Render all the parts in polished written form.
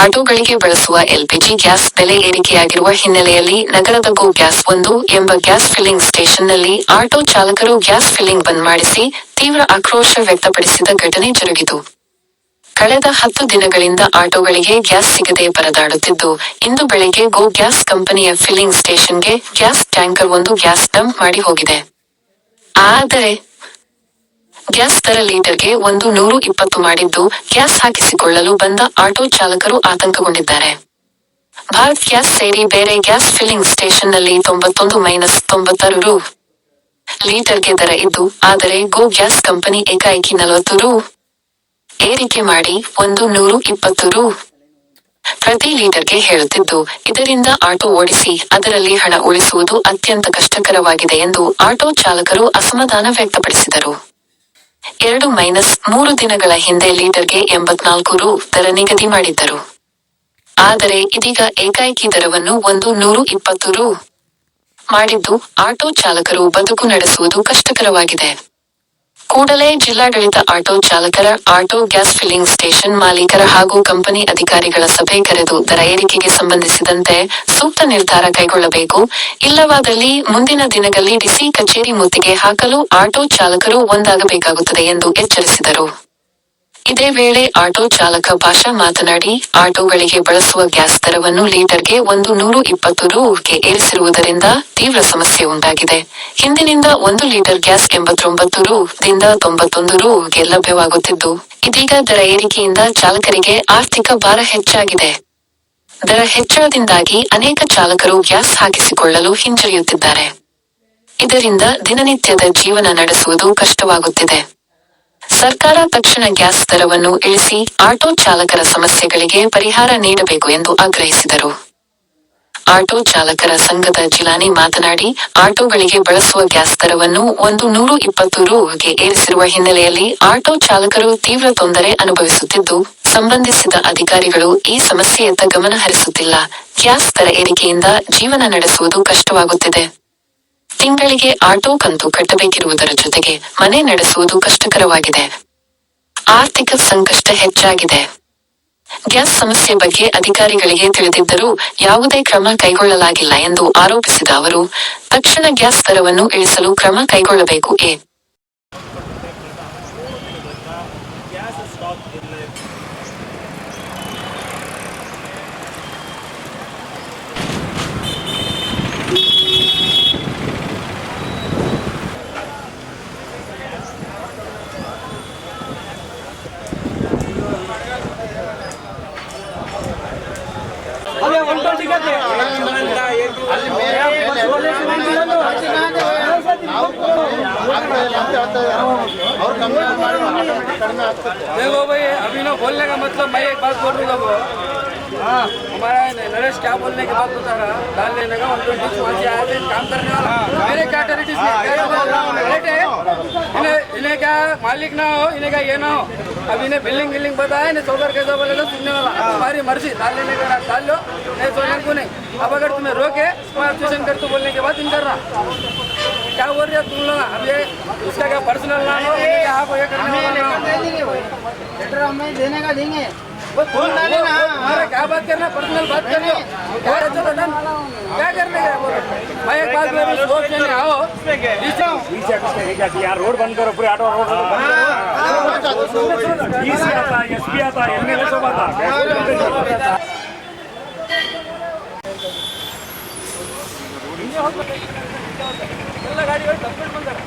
ಆಟೋಗಳಿಗೆ ಬಳಸುವ LPG gas ಬೆಲೆ ಏರಿಕೆಯಾಗಿರುವ ಹಿನ್ನೆಲೆಯಲ್ಲಿ ನಗರದ ಗೋ ಗ್ಯಾಸ್ 1 ಎಂಬ ಗ್ಯಾಸ್ ಫಿಲ್ಲಿಂಗ್ ಸ್ಟೇಷನ್ನಲ್ಲಿ ಆಟೋ ಚಾಲಕರು ಗ್ಯಾಸ್ ಫಿಲ್ಲಿಂಗ್ ಬಂದ್ ಮಾಡಿಸಿ ತೀವ್ರ ಆಕ್ರೋಶ ವ್ಯಕ್ತಪಡಿಸಿದ ಘಟನೆ ಜರುಗಿತು. ಕಳೆದ 10 ದಿನಗಳಿಂದ ಆಟೋಗಳಿಗೆ ಗ್ಯಾಸ್ ಸಿಗದೆ ಪರದಾಡುತ್ತಿದ್ದು, ಇಂದು ಬೆಳಗ್ಗೆ ಗೋ ಗ್ಯಾಸ್ ಕಂಪನಿಯ ಫಿಲ್ಲಿಂಗ್ ಸ್ಟೇಷನ್ಗೆ ಗ್ಯಾಸ್ ಟ್ಯಾಂಕರ್ 1 ಗ್ಯಾಸ್ ಡಂಪ್ ಮಾಡಿ ಹೋಗಿದೆ. ಆದರೆ ಗ್ಯಾಸ್ ದರ ಲೀಟರ್ಗೆ 120 ಮಾಡಿದ್ದು, ಗ್ಯಾಸ್ ಹಾಕಿಸಿಕೊಳ್ಳಲು ಬಂದ ಆಟೋ ಚಾಲಕರು ಆತಂಕಗೊಂಡಿದ್ದಾರೆ. ಭಾರತ್ ಗ್ಯಾಸ್ ಸೇರಿ ಬೇರೆ ಗ್ಯಾಸ್ ಫಿಲ್ಲಿಂಗ್ ಸ್ಟೇಷನ್ನಲ್ಲಿ 91-96 ರೂ. ಲೀಟರ್ಗೆ ದರ ಇದ್ದು, ಆದರೆ ಗೋ ಗ್ಯಾಸ್ ಕಂಪನಿ ಏಕಾಏಕಿ 40 ರೂ. ಏರಿಕೆ ಮಾಡಿ 120 ರೂ. ಪ್ರತಿ ಲೀಟರ್ಗೆ ಹೇಳುತ್ತಿದ್ದು, ಇದರಿಂದ ಆಟೋ ಓಡಿಸಿ ಅದರಲ್ಲಿ ಹಣ ಉಳಿಸುವುದು ಅತ್ಯಂತ ಕಷ್ಟಕರವಾಗಿದೆ ಎಂದು ಆಟೋ ಚಾಲಕರು ಅಸಮಾಧಾನ ವ್ಯಕ್ತಪಡಿಸಿದರು. 2-3 ದಿನಗಳ ಹಿಂದೆ ಲೀಟರ್ಗೆ 84 ರೂ. ದರ ನಿಗದಿ ಮಾಡಿದ್ದರು. ಆದರೆ ಇದೀಗ ಏಕಾಏಕಿ ದರವನ್ನು 120 ರೂ. ಮಾಡಿದ್ದು, ಆಟೋ ಚಾಲಕರು ಬದುಕು ನಡೆಸುವುದು ಕಷ್ಟಕರವಾಗಿದೆ. ಕೂಡಲೇ ಜಿಲ್ಲಾಡಳಿತ ಆಟೋ ಚಾಲಕರ, ಆಟೋ ಗ್ಯಾಸ್ ಫಿಲ್ಲಿಂಗ್ ಸ್ಟೇಷನ್ ಮಾಲೀಕರ ಹಾಗೂ ಕಂಪನಿ ಅಧಿಕಾರಿಗಳ ಸಭೆ ಕರೆದು ದರ ಏರಿಕೆಗೆ ಸಂಬಂಧಿಸಿದಂತೆ ಸೂಕ್ತ ನಿರ್ಧಾರ ಕೈಗೊಳ್ಳಬೇಕು. ಇಲ್ಲವಾದಲ್ಲಿ ಮುಂದಿನ ದಿನಗಳಲ್ಲಿ ಡಿಸಿ ಕಚೇರಿ ಮುತ್ತಿಗೆ ಹಾಕಲು ಆಟೋ ಚಾಲಕರು ಒಂದಾಗಬೇಕಾಗುತ್ತದೆ ಎಂದು ಎಚ್ಚರಿಸಿದರು. ಇದೇ ವೇಳೆ ಆಟೋ ಚಾಲಕ ಭಾಷಾ ಮಾತನಾಡಿ, ಆಟೋಗಳಿಗೆ ಬಳಸುವ ಗ್ಯಾಸ್ ದರವನ್ನು ಲೀಟರ್ಗೆ 120 ರೂ. ಗೆ ಏರಿಸಿರುವುದರಿಂದ ತೀವ್ರ ಸಮಸ್ಯೆ ಉಂಟಾಗಿದೆ. ಹಿಂದಿನಿಂದ 1 ಲೀಟರ್ ಗ್ಯಾಸ್ 89 ರೂ. ದಿಂದ 91 ರೂ. ಗೆ ಲಭ್ಯವಾಗುತ್ತಿದ್ದು, ಇದೀಗ ದರ ಏರಿಕೆಯಿಂದ ಚಾಲಕರಿಗೆ ಆರ್ಥಿಕ ಭಾರ ಹೆಚ್ಚಾಗಿದೆ. ದರ ಹೆಚ್ಚಳದಿಂದಾಗಿ ಅನೇಕ ಚಾಲಕರು ಗ್ಯಾಸ್ ಹಾಕಿಸಿಕೊಳ್ಳಲು ಹಿಂಜರಿಯುತ್ತಿದ್ದಾರೆ. ಇದರಿಂದ ದಿನನಿತ್ಯದ ಜೀವನ ನಡೆಸುವುದು ಕಷ್ಟವಾಗುತ್ತಿದೆ. ಸರ್ಕಾರ ತಕ್ಷಣ ಗ್ಯಾಸ್ ದರವನ್ನು ಇಳಿಸಿ ಆಟೋ ಚಾಲಕರ ಸಮಸ್ಯೆಗಳಿಗೆ ಪರಿಹಾರ ನೀಡಬೇಕು ಎಂದು ಆಗ್ರಹಿಸಿದರು. ಆಟೋ ಚಾಲಕರ ಸಂಘದ ಜಿಲಾನಿ ಮಾತನಾಡಿ, ಆಟೋಗಳಿಗೆ ಬಳಸುವ ಗ್ಯಾಸ್ ದರವನ್ನು 120 ರೂ. ಗೆ ಏರಿಸಿರುವ ಹಿನ್ನೆಲೆಯಲ್ಲಿ ಆಟೋ ಚಾಲಕರು ತೀವ್ರ ತೊಂದರೆ ಅನುಭವಿಸುತ್ತಿದ್ದು, ಸಂಬಂಧಿಸಿದ ಅಧಿಕಾರಿಗಳು ಈ ಸಮಸ್ಯೆಯತ್ತ ಗಮನ ಹರಿಸುತ್ತಿಲ್ಲ. ಗ್ಯಾಸ್ ದರ ಏರಿಕೆಯಿಂದ ಜೀವನ ನಡೆಸುವುದು ಕಷ್ಟವಾಗುತ್ತಿದೆ. ತಿಂಗಳಿಗೆ ಆಟೋ ಕಂತು ಕಟ್ಟಬೇಕಿರುವುದರ ಜೊತೆಗೆ ಮನೆ ನಡೆಸುವುದು ಕಷ್ಟಕರವಾಗಿದೆ. ಆರ್ಥಿಕ ಸಂಕಷ್ಟ ಹೆಚ್ಚಾಗಿದೆ. ಗ್ಯಾಸ್ ಸಮಸ್ಯೆ ಬಗ್ಗೆ ಅಧಿಕಾರಿಗಳಿಗೆ ತಿಳಿದಿದ್ದರೂ ಯಾವುದೇ ಕ್ರಮ ಕೈಗೊಳ್ಳಲಾಗಿಲ್ಲ ಎಂದು ಆರೋಪಿಸಿದ ಅವರು, ತಕ್ಷಣ ಗ್ಯಾಸ್ ದರವನ್ನು ಇಳಿಸಲು ಕ್ರಮ ಕೈಗೊಳ್ಳಬೇಕು. देखो भाई, अभी ना बोलने का मतलब मैं एक बात बोल रहा हूँ। हाँ, हमारा नरेश क्या बोलने की बात बता रहा, डाल लेने का 120 वहाँ से आए थे काम करने वाला। मेरे क्या टेरिटरीज में इन्हें क्या मालिक ना हो, इन्हें क्या ये ना हो। अब इन्हें बिल्डिंग बताया, इन्हें सोकर कैसा बोलेगा सुनने वाला। हमारी मर्जी, डाल लेने का डाल लो, नहीं सोने को नहीं। अब अगर तुम्हें रोके ऑब्जेक्शन कर तो बोलने के बाद इन कर रहा क्या बोल रहे हो तुम लोग। अब ये उसका क्या पर्सनल ना हो, आपको ये करने वाला हमें देने का देंगे। क्या बात करना, पर्सनल बात कर लो। क्या करने का बोलो। मैं एक बात बोल रहा हूँ, सोच लेने आओ यार, रोड बंद करो, पूरे ऑटो रोड बंद करो। डीसी आता, एसपी आता, एमएलए सब आता। ಎಲ್ಲ ಗಾಡಿ ಕಂಪ್ಲೀಟ್ ಬಂದಾರೆ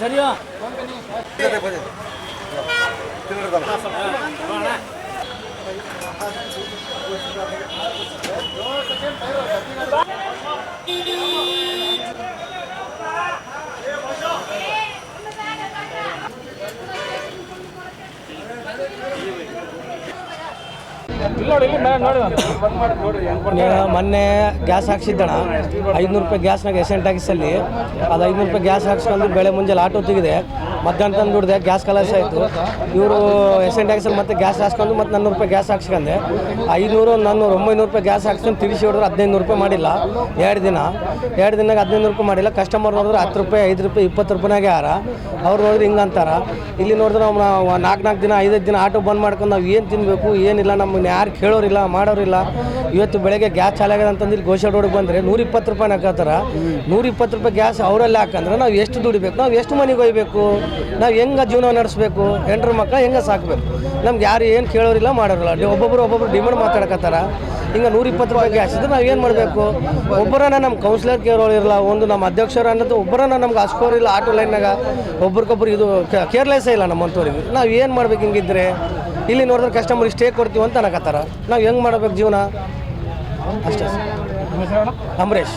ಸರಿಯಾ ಮೊನ್ನೆ ಗ್ಯಾಸ್ ಹಾಕ್ಸಿದ್ದಣ 500 ರೂಪಾಯಿ ಗ್ಯಾಸ್ನಾಗ ಎಸೆಂಟ್ ಹಾಕಿಸಲ್ಲಿ ಅದು 500 ರೂಪಾಯಿ ಗ್ಯಾಸ್ ಹಾಕ್ಸ್ಕೊಂಡು ಬೆಳೆ ಮುಂಜಾನೆ ಆಟೋ ತೆಗಿದೆ ಮಧ್ಯಾಹ್ನ ತಂದು ದುಡ್ದೆ ಗ್ಯಾಸ್ ಕಲಾಸ ಆಯಿತು. ಇವರು ಎಸೆಂಟ್ ಹಾಕಿಸಲ್ಲಿ ಮತ್ತೆ ಗ್ಯಾಸ್ ಹಾಕ್ಸ್ಕೊಂಡು ಮತ್ತೆ 400 ರೂಪಾಯಿ ಗ್ಯಾಸ್ ಹಾಕ್ಸ್ಕೊಂಡೆ 500 400 900 ರೂಪಾಯಿ ಗ್ಯಾಸ್ ಹಾಕ್ಸ್ಕೊಂಡು ತಿರ್ಸಿ ಹೊಡೆದ್ರೆ 1500 ರೂಪಾಯಿ ಮಾಡಿಲ್ಲ. 2 ದಿನಾಗ 1500 ರೂಪಾಯಿ ಮಾಡಿಲ್ಲ. ಕಸ್ಟಮರ್ ನೋಡಿದ್ರೆ 10 ರೂಪಾಯಿ 5 ರೂಪಾಯಿ 20 ರೂಪಾಯಿನಾಗೆ ಯಾರ ಅವ್ರು ನೋಡಿದ್ರೆ ಹಿಂಗೆ ಅಂತಾರೆ. ಇಲ್ಲಿ ನೋಡಿದ್ರೆ ನಾವು 4 ದಿನ 5 ದಿನ ಆಟೋ ಬಂದ್ ಮಾಡ್ಕೊಂಡು ನಾವು ಏನು ತಿನ್ನಬೇಕು ಏನಿಲ್ಲ, ನಮ್ಮನ್ನ ಯಾರು ಕೇಳೋರಿಲ್ಲ ಮಾಡೋರಿಲ್ಲ. ಇವತ್ತು ಬೆಳಗ್ಗೆ ಗ್ಯಾಸ್ ಚಾಲಾಗ್ಯದ ಅಂತಂದು ಇಲ್ಲಿ ಗೋಶಾಡ್ ರೋಡಿಗೆ ಬಂದರೆ 120 ರೂಪಾಯಿ ಹಾಕತ್ತಾರ. 120 ರೂಪಾಯಿ ಗ್ಯಾಸ್ ಅವರೆಲ್ಲ ಹಾಕಂದ್ರೆ ನಾವು ಎಷ್ಟು ದುಡಿಬೇಕು, ನಾವು ಎಷ್ಟು ಮನೆಗೆ ಹೋಗ್ಬೇಕು, ನಾವು ಹೆಂಗೆ ಜೀವನ ನಡೆಸ್ಬೇಕು, ಹೆಂಡ್ರ ಮಕ್ಕಳು ಹೆಂಗೆ ಸಾಕಬೇಕು, ನಮ್ಗೆ ಯಾರು ಏನು ಕೇಳೋರಿಲ್ಲ ಮಾಡೋರಿಲ್ಲ. ಒಬ್ಬೊಬ್ಬರು ಡಿಮಾಂಡ್ ಮಾತಾಡಕತ್ತಾರ. ಹಿಂಗೆ 120 ರೂಪಾಯಿ ಗ್ಯಾಸ್ ಇದ್ರೆ ನಾವು ಏನು ಮಾಡಬೇಕು? ಒಬ್ಬರನ್ನ ನಮ್ಮ ಕೌನ್ಸಿಲರ್ ಕೇಳೋರಿರಲ್ಲ, ಒಂದು ನಮ್ಮ ಅಧ್ಯಕ್ಷರು ಅನ್ನೋದು ಒಬ್ಬರನ್ನ ನಮ್ಗೆ ಹಸ್ಕೋರಿಲ್ಲ. ಆಟೋ ಲೈನ್ನಾಗ ಒಬ್ರಿಗೊಬ್ರು ಇದು ಕೇರ್ಲೆಸ್ಸೇ ಇಲ್ಲ ನಮ್ಮಂಥವ್ರಿಗೆ. ನಾವು ಏನು ಮಾಡ್ಬೇಕು ಹಿಂಗಿದ್ರೆ? ಇಲ್ಲಿ ನೋಡಿದ್ರೆ ಕಸ್ಟಮರ್ ಇಷ್ಟೇ ಕೊಡ್ತೀವಿ ಅಂತ ಅನ್ನಕತ್ತಾರ. ನಾವು ಹೆಂಗೆ ಮಾಡ್ಬೇಕು ಜೀವನ? ಅಷ್ಟೇ. ಅಂಬರೀಷ್.